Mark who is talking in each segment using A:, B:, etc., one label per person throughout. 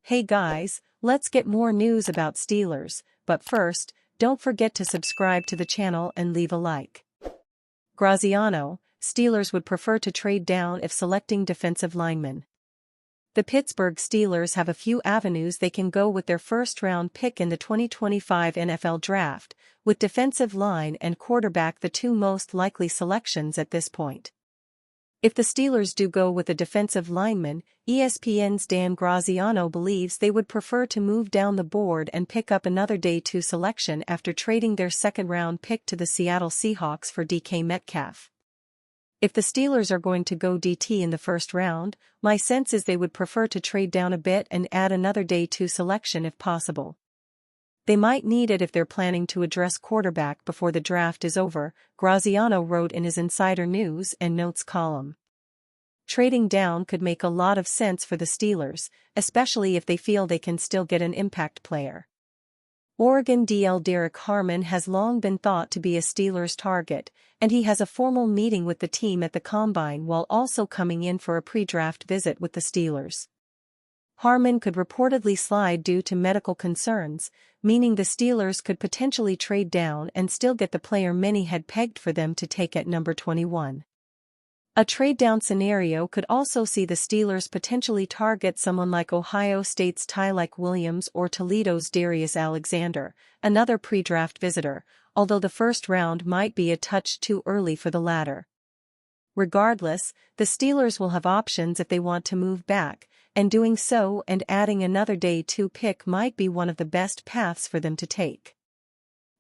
A: Hey guys, let's get more news about Steelers, but first, don't forget to subscribe to the channel and leave a like. Graziano, Steelers would prefer to trade down if selecting defensive linemen. The Pittsburgh Steelers have a few avenues they can go with their first-round pick in the 2025 NFL Draft, with defensive line and quarterback the two most likely selections at this point. If the Steelers do go with a defensive lineman, ESPN's Dan Graziano believes they would prefer to move down the board and pick up another day 2 selection after trading their second-round pick to the Seattle Seahawks for DK Metcalf. If the Steelers are going to go DT in the first round, my sense is they would prefer to trade down a bit and add another day 2 selection if possible. They might need it if they're planning to address quarterback before the draft is over, Graziano wrote in his Insider News and Notes column. Trading down could make a lot of sense for the Steelers, especially if they feel they can still get an impact player. Oregon DL Derek Harmon has long been thought to be a Steelers target, and he has a formal meeting with the team at the Combine while also coming in for a pre-draft visit with the Steelers. Harmon could reportedly slide due to medical concerns, meaning the Steelers could potentially trade down and still get the player many had pegged for them to take at number 21. A trade-down scenario could also see the Steelers potentially target someone like Ohio State's Tyleik Williams or Toledo's Darius Alexander, another pre-draft visitor, although the first round might be a touch too early for the latter. Regardless, the Steelers will have options if they want to move back, and doing so and adding another day 2 pick might be one of the best paths for them to take.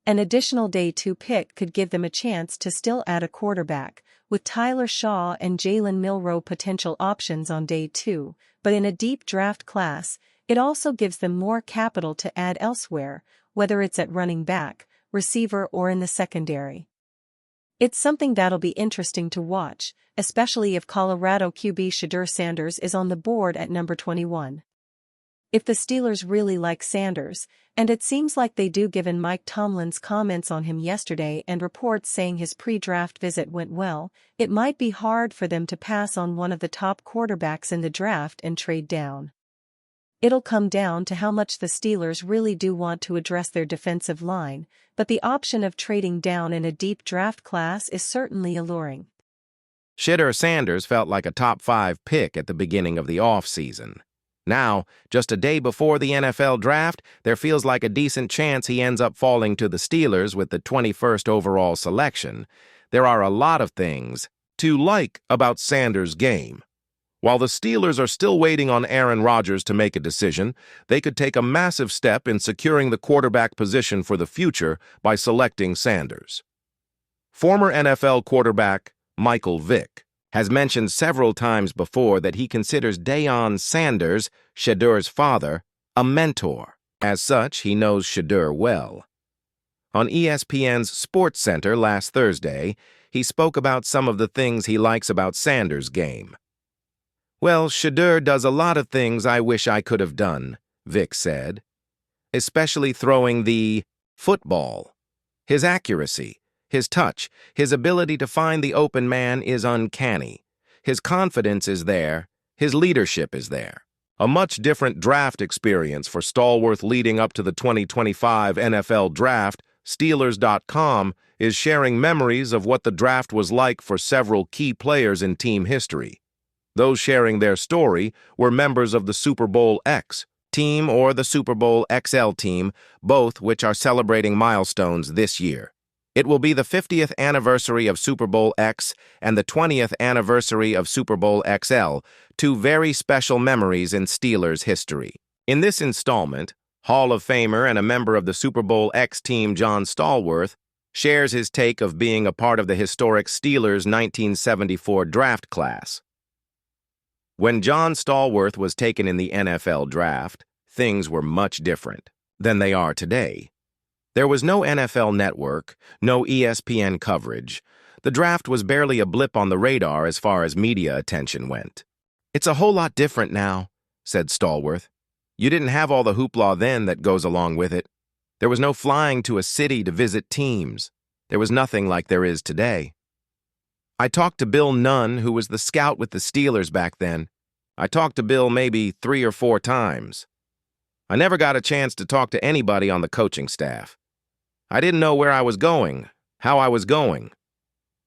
A: An additional day 2 pick could give them a chance to still add a quarterback, with Tyler Shaw and Jalen Milroe potential options on day 2, but in a deep draft class, it also gives them more capital to add elsewhere, whether it's at running back, receiver or in the secondary. It's something that'll be interesting to watch, especially if Colorado QB Shedeur Sanders is on the board at number 21. If the Steelers really like Sanders, and it seems like they do given Mike Tomlin's comments on him yesterday and reports saying his pre-draft visit went well, it might be hard for them to pass on one of the top quarterbacks in the draft and trade down. It'll come down to how much the Steelers really do want to address their defensive line, but the option of trading down in a deep draft class is certainly alluring.
B: Shedeur Sanders felt like a top 5 pick at the beginning of the offseason. Now, just a day before the NFL Draft, there feels like a decent chance he ends up falling to the Steelers with the 21st overall selection. There are a lot of things to like about Sanders' game. While the Steelers are still waiting on Aaron Rodgers to make a decision, they could take a massive step in securing the quarterback position for the future by selecting Sanders. Former NFL quarterback Michael Vick has mentioned several times before that he considers Deion Sanders, Shedeur's father, a mentor. As such, he knows Shedeur well. On ESPN's SportsCenter last Thursday, he spoke about some of the things he likes about Sanders' game. "Well, Shedeur does a lot of things I wish I could have done," Vick said, "especially throwing the football. His accuracy, his touch, his ability to find the open man is uncanny. His confidence is there, his leadership is there." A much different draft experience for Stallworth leading up to the 2025 NFL Draft. Steelers.com is sharing memories of what the draft was like for several key players in team history. Those sharing their story were members of the Super Bowl X team or the Super Bowl XL team, both which are celebrating milestones this year. It will be the 50th anniversary of Super Bowl X and the 20th anniversary of Super Bowl XL, two very special memories in Steelers history. In this installment, Hall of Famer and a member of the Super Bowl X team John Stallworth shares his take of being a part of the historic Steelers 1974 draft class. When John Stallworth was taken in the NFL Draft, things were much different than they are today. There was no NFL Network, no ESPN coverage. The draft was barely a blip on the radar as far as media attention went. "It's a whole lot different now," said Stallworth. "You didn't have all the hoopla then that goes along with it. There was no flying to a city to visit teams. There was nothing like there is today. I talked to Bill Nunn, who was the scout with the Steelers back then. I talked to Bill maybe 3 or 4 times. I never got a chance to talk to anybody on the coaching staff. I didn't know where I was going, how I was going.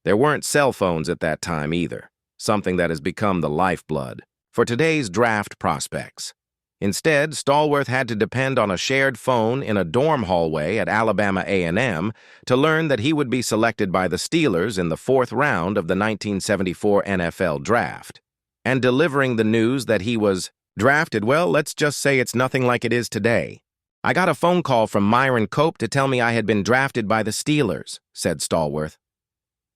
B: There weren't cell phones at that time either, something that has become the lifeblood for today's draft prospects. Instead, Stallworth had to depend on a shared phone in a dorm hallway at Alabama A&M to learn that he would be selected by the Steelers in the 4th round of the 1974 NFL Draft. And delivering the news that he was drafted, well, let's just say it's nothing like it is today. I got a phone call from Myron Cope to tell me I had been drafted by the Steelers, said Stallworth.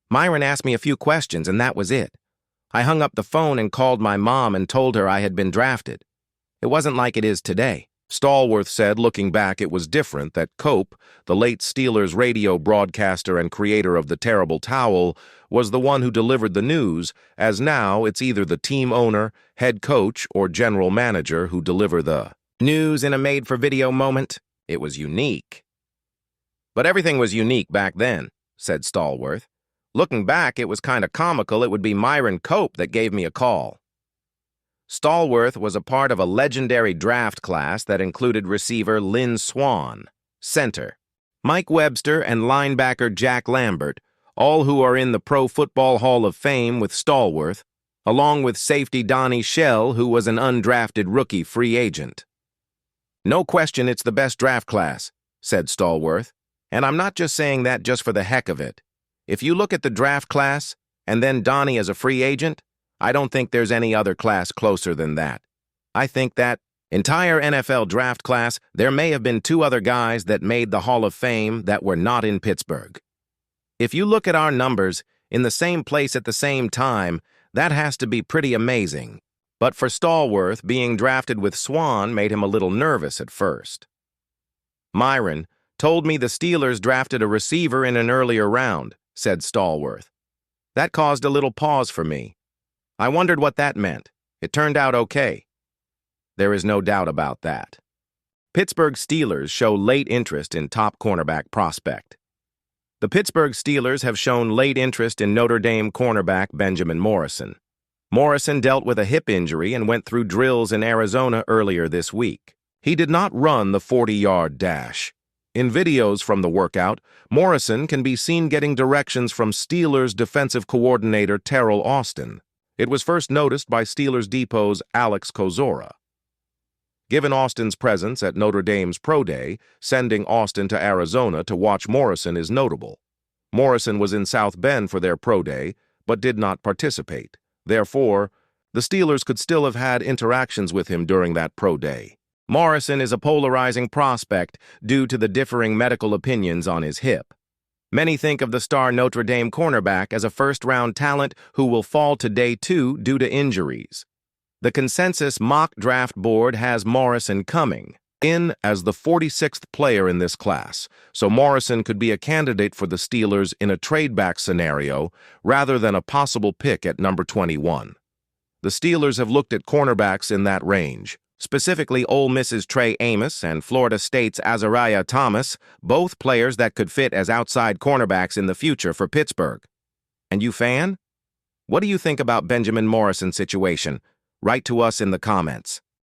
B: Myron asked me a few questions, and that was it. I hung up the phone and called my mom and told her I had been drafted. It wasn't like it is today. Stallworth said, looking back, it was different, that Cope, the late Steelers radio broadcaster and creator of the Terrible Towel, was the one who delivered the news, as now it's either the team owner, head coach, or general manager who deliver the news in a made-for-video moment. It was unique. But everything was unique back then, said Stallworth. Looking back, it was kind of comical it would be Myron Cope that gave me a call. Stallworth was a part of a legendary draft class that included receiver Lynn Swann, center, Mike Webster, and linebacker Jack Lambert, all who are in the Pro Football Hall of Fame with Stallworth, along with safety Donnie Shell, who was an undrafted rookie free agent. No question it's the best draft class, said Stallworth, and I'm not just saying that just for the heck of it. If you look at the draft class, and then Donnie as a free agent, I don't think there's any other class closer than that. I think that entire NFL draft class, there may have been 2 other guys that made the Hall of Fame that were not in Pittsburgh. If you look at our numbers in the same place at the same time, that has to be pretty amazing. But for Stallworth, being drafted with Swann made him a little nervous at first. Myron told me the Steelers drafted a receiver in an earlier round, said Stallworth. That caused a little pause for me. I wondered what that meant. It turned out okay. There is no doubt about that. Pittsburgh Steelers show late interest in top cornerback prospect. The Pittsburgh Steelers have shown late interest in Notre Dame cornerback Benjamin Morrison. Morrison dealt with a hip injury and went through drills in Arizona earlier this week. He did not run the 40-yard dash. In videos from the workout, Morrison can be seen getting directions from Steelers defensive coordinator Terrell Austin. It was first noticed by Steelers Depot's Alex Kozora. Given Austin's presence at Notre Dame's Pro Day, sending Austin to Arizona to watch Morrison is notable. Morrison was in South Bend for their Pro Day, but did not participate. Therefore, the Steelers could still have had interactions with him during that Pro Day. Morrison is a polarizing prospect due to the differing medical opinions on his hip. Many think of the star Notre Dame cornerback as a first-round talent who will fall to day 2 due to injuries. The consensus mock draft board has Morrison coming in as the 46th player in this class, so Morrison could be a candidate for the Steelers in a trade-back scenario rather than a possible pick at number 21. The Steelers have looked at cornerbacks in that range. Specifically Ole Miss's Trey Amos and Florida State's Azariah Thomas, both players that could fit as outside cornerbacks in the future for Pittsburgh. And you fan? What do you think about Benjamin Morrison's situation? Write to us in the comments.